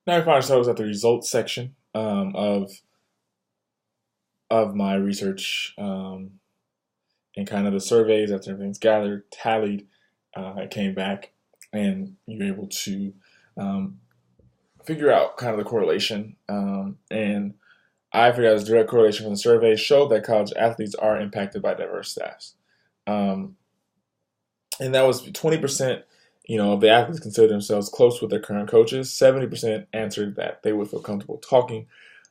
Now I find ourselves at the results section of my research and kind of the surveys after everything's gathered, tallied. I came back and you're able to um, figure out kind of the correlation. And I figured out this direct correlation from the survey showed that college athletes are impacted by diverse staffs. Um, and that was 20%, of the athletes consider themselves close with their current coaches. 70% answered that they would feel comfortable talking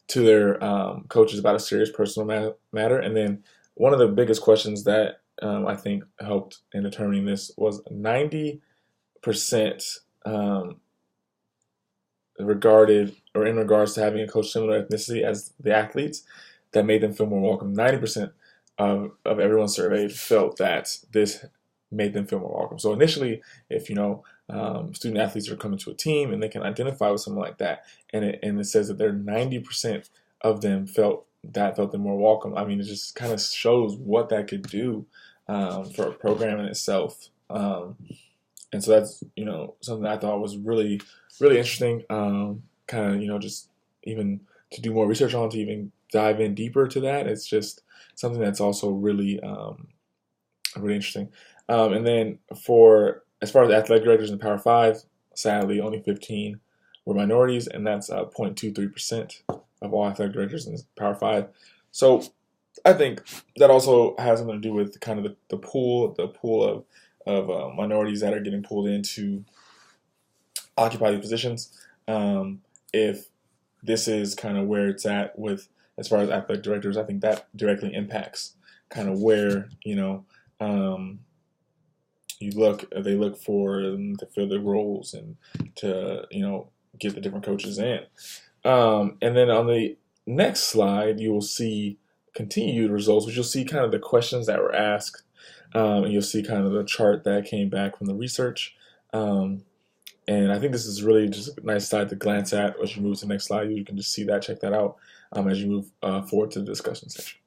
to their coaches about a serious personal matter. And then one of the biggest questions that I think helped in determining this was 90% um, regarded or in regards to having a coach similar ethnicity as the athletes that made them feel more welcome. 90% of everyone surveyed felt that this made them feel more welcome. So initially, if student athletes are coming to a team and they can identify with someone like that, and it says that they're 90% of them felt them more welcome. I mean, it just kind of shows what that could do for a program in itself. And so that's something I thought was really really interesting. Kind of just even to do more research on, to even dive in deeper to that. It's just something that's also really really interesting. And then for as far as athletic directors in Power Five, sadly only 15 were minorities, and that's 0.23% of all athletic directors in Power Five. So I think that also has something to do with kind of the pool of minorities that are getting pulled into occupy these positions. If this is kind of where it's at with as far as athletic directors, I think that directly impacts kind of where um, they look for them to fill their roles and to get the different coaches in. And then on the next slide, you will see continued results, which you'll see kind of the questions that were asked, and you'll see kind of the chart that came back from the research. Um, and I think this is really just a nice slide to glance at as you move to the next slide. You can just see that, check that out as you move forward to the discussion section.